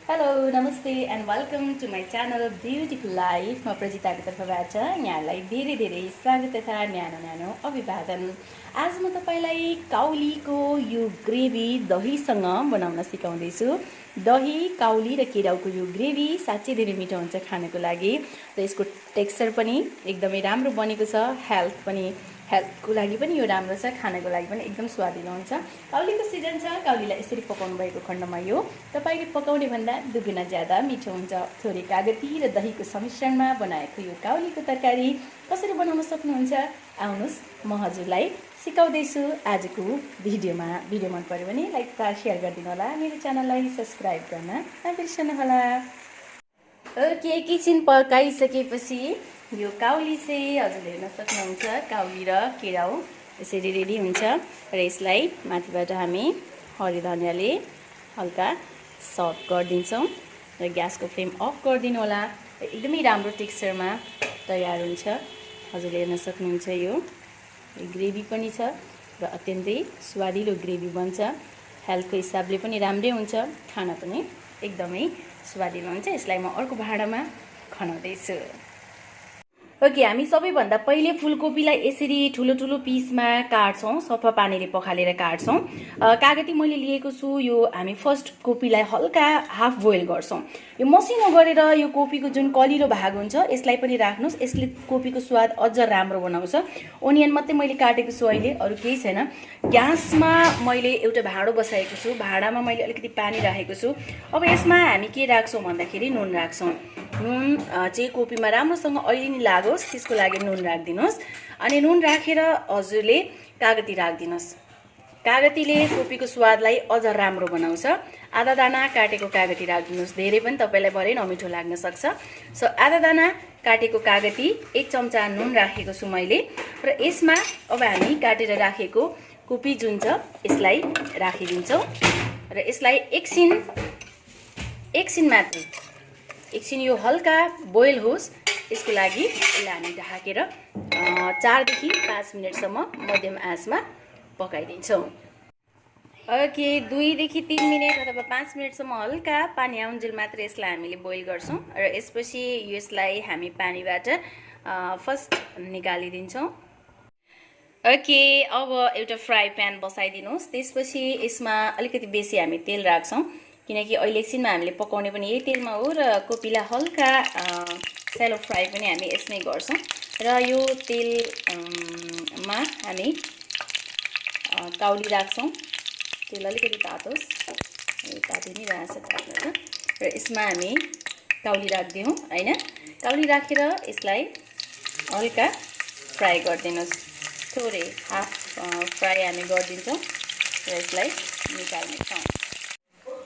Hello नमस्ते and welcome to my channel beautiful life. म प्रजिताको तर्फबाट यहाँलाई धेरै धेरै स्वागत तथा न्यानो न्यानो अभिवादन। आज म तपाईँलाई काउलीको यो ग्रेभी दहीसँग बनाउन सिकाउँदैछु। दही काउली र केराउको यो ग्रेभी साँच्चै धेरै मिठो हुन्छ खानको लागि र यसको टेक्सचर पनि एकदमै राम्रो बनेको छ। हेल्थको लागि पनि यो राम्रो छ, खानको लागि पनि एकदम स्वादिलो हुन्छ। काउलीको सिजन छ, काउलीलाई यसरी पकाउनु भएको खण्डमा यो तपाईँले पकाउने भन्दा दुगुना ज्यादा मिठो हुन्छ। थोरै कागती र दहीको सम्मिश्रणमा बनाएको यो काउलीको तरकारी कसरी बनाउन सक्नुहुन्छ, आउनुहोस् म हजुरलाई सिकाउँदैछु आजको भिडियोमा। भिडियो मन पर्यो भने लाइक र सेयर गरिदिनु होला, मेरो च्यानललाई सब्सक्राइब गर्न नबिर्सनुहोला। ओके, एकैछिन पकाइसकेपछि यो काउली चाहिँ हजुरले हेर्न सक्नुहुन्छ, काउली र केराउ यसरी रेडी हुन्छ र यसलाई माथिबाट हामी हरियो धनियाँले हल्का सर्भ गरिदिन्छौँ र ग्यासको फ्लेम अफ गरिदिनु होला। एकदमै राम्रो टेक्सचरमा तयार हुन्छ। हजुरले हेर्न सक्नुहुन्छ यो ग्रेभी पनि छ र अत्यन्तै स्वादिलो ग्रेभी बन्छ। हेल्थको हिसाबले पनि राम्रै हुन्छ, खाना पनि एकदमै स्वादिलो हुन्छ। यसलाई म अर्को भाँडामा खनाउँदैछु। ओके, हामी सबैभन्दा पहिले फुलकोपीलाई यसरी ठुलो ठुलो पिसमा काट्छौँ, सफा पानीले पखालेर काट्छौँ। कागती मैले लिएको छु। यो हामी फर्स्ट कोपीलाई हल्का हाफ बोइल गर्छौँ। यो मसिनो गरेर यो कोपीको जुन कलिलो भाग हुन्छ यसलाई पनि राख्नुहोस्, यसले कोपीको स्वाद अझ राम्रो बनाउँछ। ओनियन मात्रै मैले काटेको छु अहिले, अरू केही छैन। ग्यासमा मैले एउटा भाँडो बसाएको छु, भाँडामा मैले अलिकति पानी राखेको छु। अब यसमा हामी के राख्छौँ भन्दाखेरि नुन राख्छौँ। नुन चाहिँ कोपीमा राम्रोसँग ऐलिनी लागोस् त्यसको लागि नुन राखिदिनुहोस्। अनि नुन राखेर हजुरले कागती राखिदिनुहोस्। कागतीले कोपीको स्वादलाई अझ राम्रो बनाउँछ। आधा दाना काटेको कागती राखिदिनुहोस्, धेरै पनि तपाईँलाई भरे नमिठो लाग्न सक्छ। सो आधा दाना काटेको कागती, 1 चम्चा नुन राखेको छु मैले र यसमा अब हामी काटेर राखेको कोपी जुन छ यसलाई राखिदिन्छौँ र यसलाई एकछिन मात्रै एकछिन यो हल्का बोइल होस् यसको लागि यसलाई हामी ढाकेर 4 देखि 5 मिनटसम्म मध्यम आँचमा पकाइदिन्छौँ। ओके, 2 देखि 3 मिनट अथवा 5 मिनटसम्म हल्का पानी आउन्जेल मात्र यसलाई हामीले बोइल गर्छौँ र यसपछि यसलाई हामी पानीबाट फर्स्ट निकालिदिन्छौँ। ओके, अब एउटा फ्राई प्यान बसाइदिनुहोस्। त्यसपछि यसमा अलिकति बेसी हामी तेल राख्छौँ, किनकि अहिले एकछिनमा हामीले पकाउने पनि यही तेलमा हो र कोपीलाई हल्का सेलो फ्राई पनि हामी यसमै गर्छौँ। र यो तेलमा हामी काउली राख्छौँ। तेल अलिकति तातोस्, ताति नै रहेछ तात्न त। र यसमा हामी काउली राखिदिउँ होइन। काउली राखेर यसलाई हल्का फ्राई गरिदिनुहोस्। थोरै हाफ फ्राई हामी गरिदिन्छौँ र यसलाई निकाल्नेछौँ।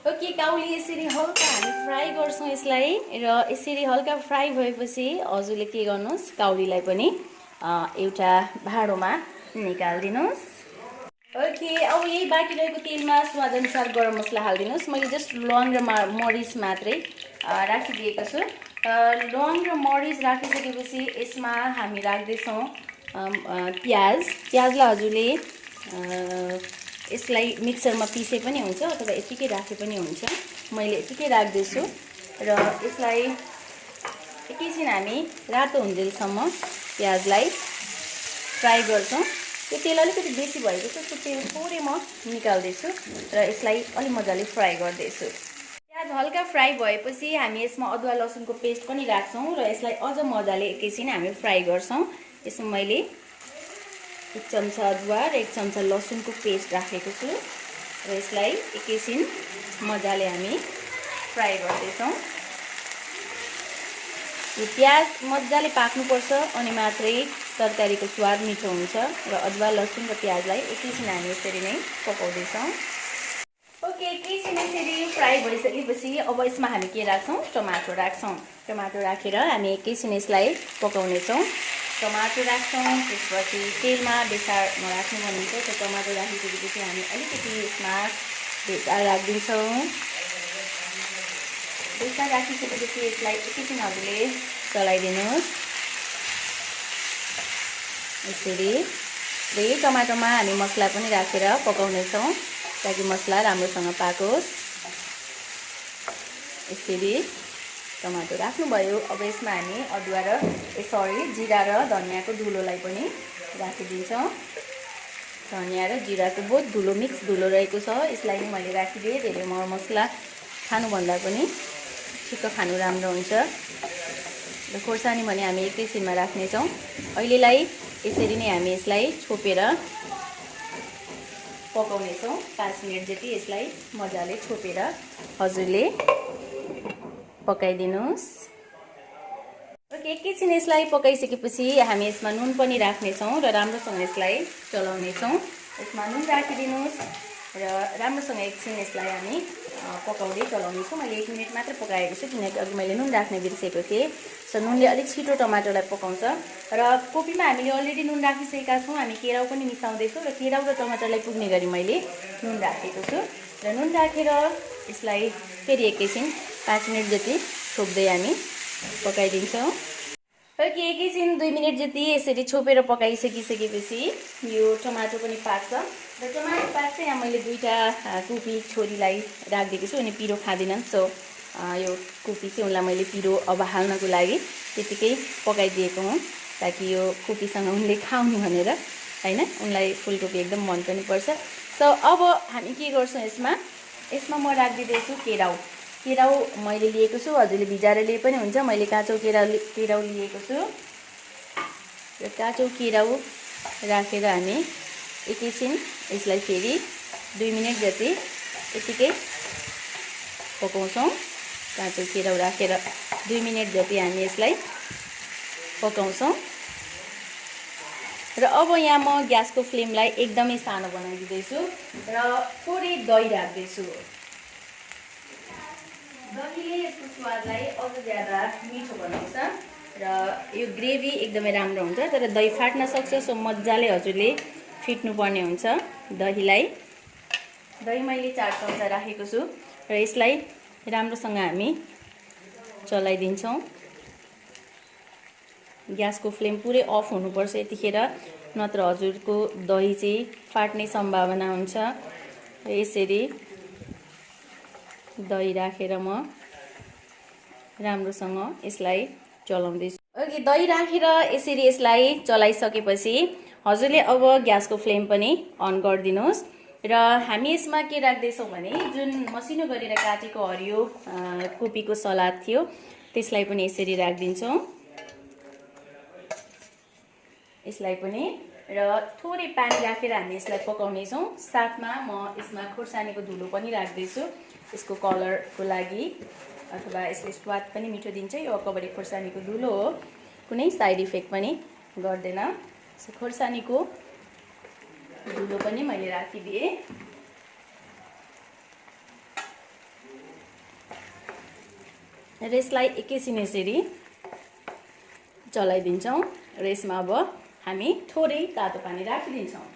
ओके, काउली यसरी हल्का हामी फ्राई गर्छौँ यसलाई र यसरी हल्का फ्राई भएपछि हजुरले के गर्नुहोस्, काउलीलाई पनि एउटा भाँडोमा निकालिदिनुहोस्। ओके, अब यही बाँकी रहेको तेलमा स्वादअनुसार गरम मसला हालिदिनुहोस्। मैले जस्ट ल्वाङ र मरिच मात्रै राखिदिएको छु। ल्वाङ र मरिच राखिसकेपछि यसमा हामी राख्दैछौँ प्याजलाई हजुरले यसलाई मिक्सरमा पिसे पनि हुन्छ अथवा यतिकै राखे पनि हुन्छ। मैले यतिकै राख्दैछु र यसलाई एकैछिन हामी रातो हुन्जेलसम्म प्याजलाई फ्राई गर्छौँ। यो तेल अलिकति बेसी भएको छ, त्यो तेल थोरै म निकाल्दैछु र यसलाई अलि मजाले फ्राई गर्दैछु। प्याज हल्का फ्राई भएपछि हामी यसमा अदुवा लसुनको पेस्ट पनि राख्छौँ र यसलाई अझ मजाले एकैछिन हामी फ्राई गर्छौँ। यसमा मैले 1 चम्चा अदुवा र 1 चम्चा लसुनको पेस्ट राखेको छु र यसलाई एकैछिन मजाले हामी फ्राई गर्दैछौँ। यो प्याज मजाले पाक्नुपर्छ अनि मात्रै तरकारीको स्वाद मिठो हुन्छ र अदुवा लसुन र प्याजलाई एकैछिन हामी यसरी नै पकाउँदैछौँ। ओके, एकैछिन यसरी फ्राई भइसकेपछि अब यसमा हामी के राख्छौँ, टमाटर राख्छौँ। टमाटर राखेर हामी एकैछिन यसलाई पकाउनेछौँ। टमाटर राख्छौँ, त्यसपछि तेलमा बेसार नराख्नु भनिन्छ। त्यो टमाटर राखिसकेपछि हामी अलिकति यसमा बेसार राखिदिन्छौँ। बेसार राखिसकेपछि यसलाई एकैछिन हजुरले चलाइदिनुहोस्। यसरी यही टमाटरमा हामी मसला पनि राखेर पकाउनेछौँ ताकि मसला राम्रोसँग पाकोस्। यसरी टमाटर राख्नुभयो। अब यसमा हामी अदुवा र जिरा र धनियाँको धुलोलाई पनि राखिदिन्छौँ। धनियाँ र जिराको बहुत धुलो मिक्स धुलो रहेको छ, यसलाई नै मैले राखिदिएँ। धेरै मरमसला खानुभन्दा पनि ठिक्क खानु राम्रो हुन्छ। र खोर्सानी भने हामी एकैछिनमा राख्नेछौँ। अहिलेलाई यसरी नै हामी यसलाई छोपेर पकाउनेछौँ। 5 मिनट जति यसलाई मजाले छोपेर हजुरले पकाइदिनुहोस्। ओके, एकैछिन यसलाई पकाइसकेपछि हामी यसमा नुन पनि राख्नेछौँ र राम्रोसँग यसलाई चलाउनेछौँ। यसमा नुन राखिदिनुहोस् र राम्रोसँग एकछिन यसलाई हामी पकाउँदै चलाउनेछौँ। मैले 1 मिनट मात्र पकाएको छु किनकि अघि मैले नुन राख्न बिर्सेको थिएँ। सो नुनले अलिक छिटो टमाटरलाई पकाउँछ र कोपीमा हामीले अलरेडी नुन राखिसकेका छौँ। हामी केराउ पनि मिसाउँदैछौँ र केराउ र टमाटरलाई पुग्ने गरी मैले नुन राखेको छु र नुन राखेर यसलाई फेरि एकैछिन 5 मिनट जति छोप्दै हामी पकाइदिन्छौँ। ओके, एकैछिन 2 मिनट जति यसरी छोपेर पकाइसकिसकेपछि यो टमाटर पनि पाक्छ र टमाटर पाक्छ। यहाँ मैले 2टा कोपी छोरीलाई राखिदिएको छु, अनि पिरो खाँदिनन्। सो यो कोपी चाहिँ उनलाई मैले पिरो अब हाल्नको लागि त्यतिकै पकाइदिएको हुँ, ताकि यो कोपीसँग उनले खाउन् भनेर हैन। उनलाई फुलकोपी एकदम मन पनि पर्छ। सो अब हामी के गर्छौँ, यसमा म राखिदिँदैछु केराउ। केराउ मैले लिएको छु, हजुरले भिजाएर लिए पनि हुन्छ। मैले काँचो केराउ लिएको छु र काँचो केराउ राखेर हामी एकैछिन यसलाई फेरि 2 मिनट जति यतिकै पकाउँछौँ। काँचो केराउ राखेर 2 मिनट जति हामी यसलाई पकाउँछौँ। र अब यहाँ म ग्यासको फ्लेमलाई एकदमै सानो बनाइदिँदैछु र थोरै दही राख्दैछु। दहीले यसको स्वादलाई अझ ज्यादा मिठो बनाउँछ र यो ग्रेभी एकदमै राम्रो हुन्छ। तर दही फाट्न सक्छ, सो मजाले हजुरले फिट्नुपर्ने हुन्छ दहीलाई। दही मैले 4 चम्चा राखेको छु र यसलाई राम्रोसँग हामी चलाइदिन्छौँ। ग्यासको फ्लेम पुरै अफ हुनुपर्छ यतिखेर, नत्र हजुरको दही चाहिँ फाट्ने सम्भावना हुन्छ। र यसरी दही राखेर म राम्रोसँग यसलाई चलाउँदैछु। ओके, दही राखेर यसरी यसलाई चलाइसकेपछि हजुरले अब ग्यासको फ्लेम पनि अन गरिदिनुहोस् र हामी यसमा के राख्दैछौँ भने जुन मसिनो गरेर काटेको हरियो कोपीको सलाद थियो त्यसलाई पनि यसरी राखिदिन्छौँ। यसलाई पनि र थोरै पानी राखेर हामी यसलाई पकाउनेछौँ। साथमा म यसमा खोर्सानीको धुलो पनि राख्दैछु, यसको कलरको लागि, अथवा यसले स्वाद पनि मिठो दिन्छ। यो अकबरी खोर्सानीको धुलो हो, कुनै साइड इफेक्ट पनि गर्दैन। सो खोर्सानीको धुलो पनि मैले राखिदिएँ। र यसलाई एकैछिन यसरी चलाइदिन्छौँ र यसमा अब हामी थोरै तातो पानी राखिदिन्छौँ।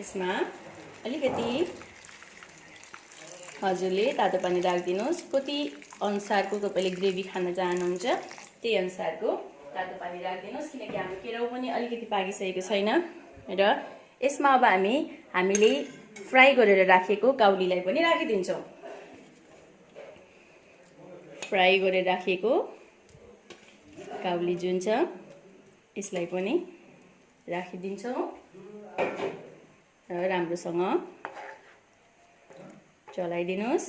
यसमा अलिकति हजुरले तातो पानी राखिदिनुहोस्। कति अनुसारको तपाईँले ग्रेभी खान चाहनुहुन्छ त्यही अनुसारको तातो पानी राखिदिनुहोस्, किनकि हाम्रो केराउ पनि अलिकति पाकिसकेको छैन। र यसमा अब हामीले फ्राई गरेर राखेको काउलीलाई पनि राखिदिन्छौँ। फ्राई गरेर राखेको काउली जुन छ यसलाई पनि राखिदिन्छौँ र राम्रोसँग चलाइदिनुहोस्।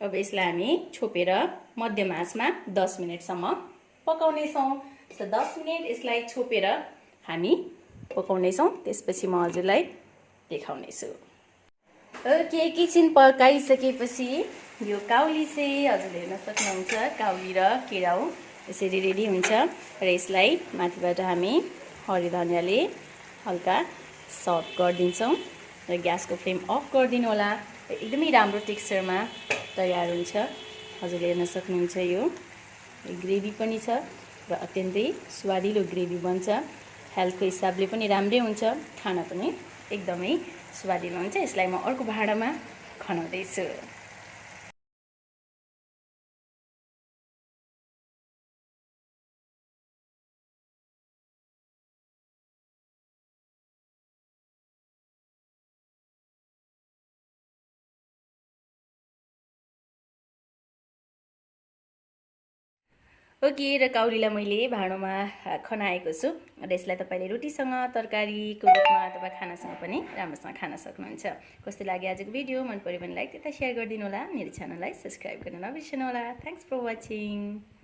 अब यसलाई हामी छोपेर मध्यम आँचमा 10 मिनटसम्म पकाउनेछौँ। सो 10 मिनट यसलाई छोपेर हामी पकाउनेछौँ, त्यसपछि म हजुरलाई देखाउनेछु। ओके, एकैछिन पकाइसकेपछि यो काउली चाहिँ हजुरले हेर्न सक्नुहुन्छ, काउली र केराउ यसरी रेडी हुन्छ र यसलाई माथिबाट हामी हरियो धनियाँले हल्का सर्भ गरिदिन्छौँ र ग्यासको फ्लेम अफ गरिदिनु होला। एकदमै राम्रो टेक्सचरमा तयार हुन्छ। हजुरले हेर्न सक्नुहुन्छ यो ग्रेभी पनि छ र अत्यन्तै स्वादिलो ग्रेभी बन्छ। हेल्थको हिसाबले पनि राम्रै हुन्छ, खाना पनि एकदमै स्वादिलो हुन्छ। यसलाई म अर्को भाँडामा खनाउँदैछु। ओके, र काउलीलाई मैले भाँडोमा खनाएको छु र यसलाई तपाईँले रोटीसँग, तरकारीको रूपमा अथवा खानासँग पनि राम्रोसँग खान सक्नुहुन्छ। कस्तो लाग्यो आजको भिडियो? मन पऱ्यो भने लाइक तथा सेयर गरिदिनु होला। मेरो च्यानललाई सब्सक्राइब गर्न नबिर्सनु होला। Thanks for watching.